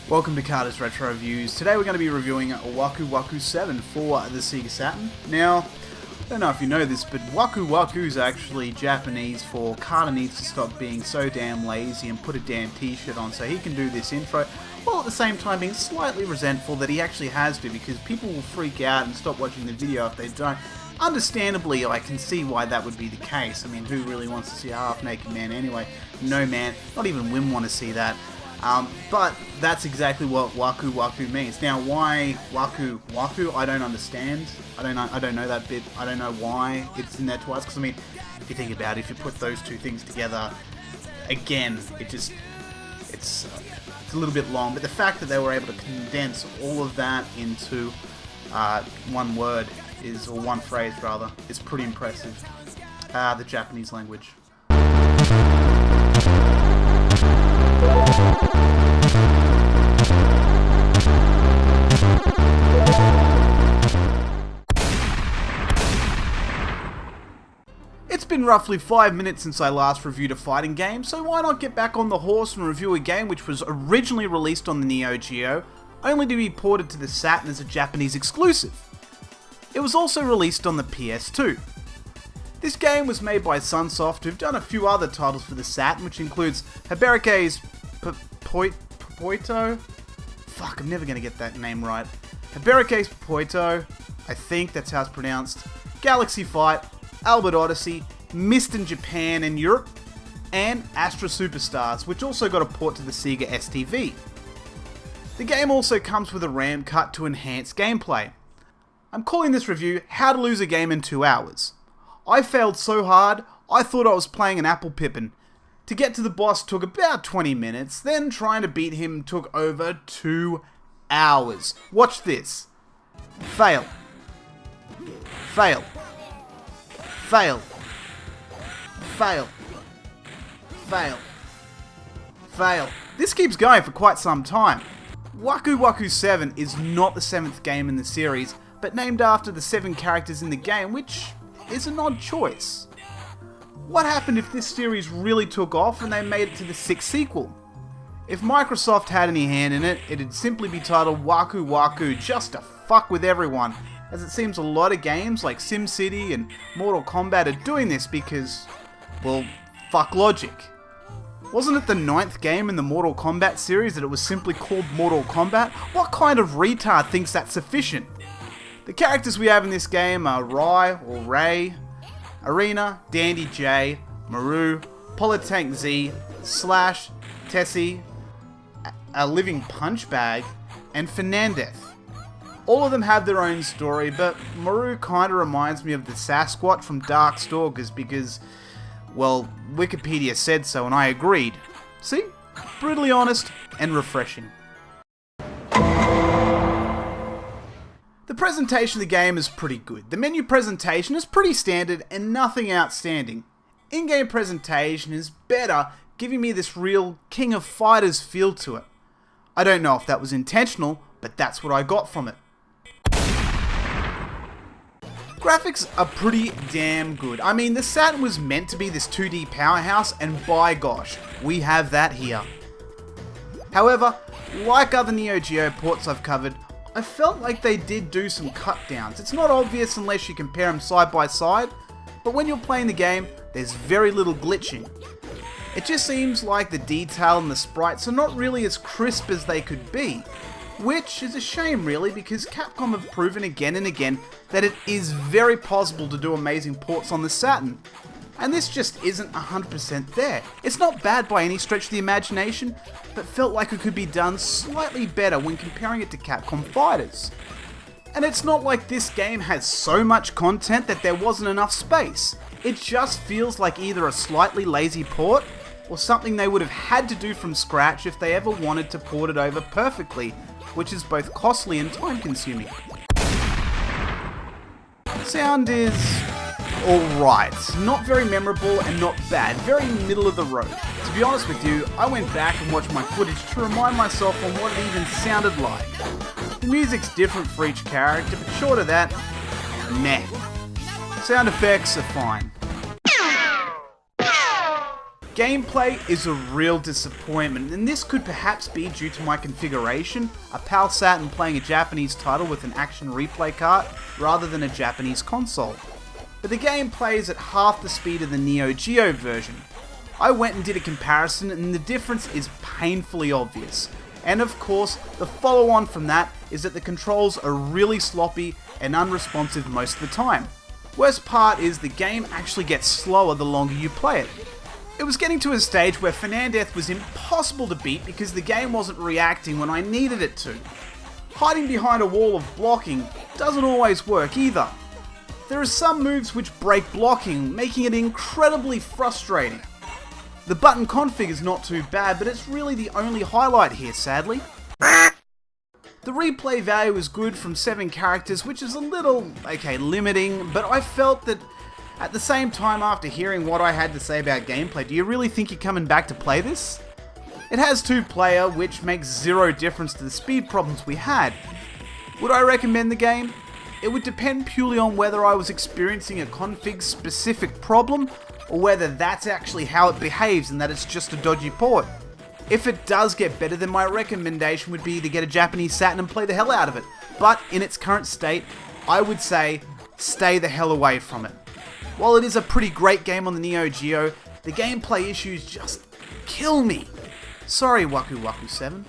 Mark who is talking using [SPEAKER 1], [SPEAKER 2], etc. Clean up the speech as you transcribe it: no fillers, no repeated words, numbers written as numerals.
[SPEAKER 1] Welcome to Carter's Retro Reviews. Today we're going to be reviewing Waku Waku 7 for the Sega Saturn. Now, I don't know if you know this, but Waku Waku is actually Japanese for Carter needs to stop being so damn lazy and put a damn t-shirt on so he can do this intro, while at the same time being slightly resentful that he actually has to, because people will freak out and stop watching the video if they don't. Understandably, I can see why that would be the case. I mean, who really wants to see a half-naked man anyway? No man, not even women want to see that. But that's exactly what Waku Waku means. Now, why Waku Waku? I don't understand. I don't know that bit. I don't know why it's in there twice. Because I mean, if you think about it, if you put those two things together, again, it's a little bit long. But the fact that they were able to condense all of that into one word or one phrase rather, is pretty impressive. The Japanese language. It's been roughly 5 minutes since I last reviewed a fighting game, so why not get back on the horse and review a game which was originally released on the Neo Geo, only to be ported to the Saturn as a Japanese exclusive. It was also released on the PS2. This game was made by Sunsoft, who've done a few other titles for the Saturn, which includes Hibariki's Poito? Fuck, I'm never going to get that name right. Hibariki's Poito, I think that's how it's pronounced, Galaxy Fight, Albert Odyssey, Myst in Japan and Europe, and Astra Superstars, which also got a port to the Sega STV. The game also comes with a RAM cut to enhance gameplay. I'm calling this review How to Lose a Game in 2 Hours. I failed so hard, I thought I was playing an apple pippin. To get to the boss took about 20 minutes, then trying to beat him took over 2 hours. Watch this. Fail. Fail. Fail. Fail. Fail. Fail. This keeps going for quite some time. Waku Waku 7 is not the 7th game in the series, but named after the 7 characters in the game, which is an odd choice. What happened if this series really took off and they made it to the 6th sequel? If Microsoft had any hand in it, it'd simply be titled Waku Waku just to fuck with everyone, as it seems a lot of games like SimCity and Mortal Kombat are doing this because, well, fuck logic. Wasn't it the 9th game in the Mortal Kombat series that it was simply called Mortal Kombat? What kind of retard thinks that's sufficient? The characters we have in this game are Ray, Arena, Dandy J, Maru, Politank Z, Slash, Tessie, a living punch bag, and Fernandez. All of them have their own story, but Maru kinda reminds me of the Sasquatch from Darkstalkers because, well, Wikipedia said so and I agreed. See? Brutally honest and refreshing. The presentation of the game is pretty good. The menu presentation is pretty standard and nothing outstanding. In-game presentation is better, giving me this real King of Fighters feel to it. I don't know if that was intentional, but that's what I got from it. Graphics are pretty damn good. I mean, the Saturn was meant to be this 2D powerhouse, and by gosh, we have that here. However, like other Neo Geo ports I've covered, I felt like they did do some cut downs. It's not obvious unless you compare them side by side, but when you're playing the game, there's very little glitching. It just seems like the detail and the sprites are not really as crisp as they could be, which is a shame really, because Capcom have proven again and again that it is very possible to do amazing ports on the Saturn. And this just isn't 100% there. It's not bad by any stretch of the imagination, but felt like it could be done slightly better when comparing it to Capcom Fighters. And it's not like this game has so much content that there wasn't enough space. It just feels like either a slightly lazy port, or something they would have had to do from scratch if they ever wanted to port it over perfectly, which is both costly and time consuming. Sound is alright, not very memorable and not bad, very middle of the road. To be honest with you, I went back and watched my footage to remind myself on what it even sounded like. The music's different for each character, but short of that, meh. Sound effects are fine. Gameplay is a real disappointment, and this could perhaps be due to my configuration, a PAL Saturn playing a Japanese title with an action replay cart rather than a Japanese console. But the gameplay is at half the speed of the Neo Geo version. I went and did a comparison, and the difference is painfully obvious. And of course, the follow-on from that is that the controls are really sloppy and unresponsive most of the time. Worst part is the game actually gets slower the longer you play it. It was getting to a stage where Fernandez was impossible to beat because the game wasn't reacting when I needed it to. Hiding behind a wall of blocking doesn't always work either. There are some moves which break blocking, making it incredibly frustrating. The button config is not too bad, but it's really the only highlight here, sadly. The replay value is good from 7 characters, which is a little, limiting, but I felt that at the same time, after hearing what I had to say about gameplay, do you really think you're coming back to play this? It has 2-player, which makes zero difference to the speed problems we had. Would I recommend the game? It would depend purely on whether I was experiencing a config-specific problem, or whether that's actually how it behaves and that it's just a dodgy port. If it does get better, then my recommendation would be to get a Japanese Saturn and play the hell out of it. But in its current state, I would say stay the hell away from it. While it is a pretty great game on the Neo Geo, the gameplay issues just kill me. Sorry, Waku Waku 7.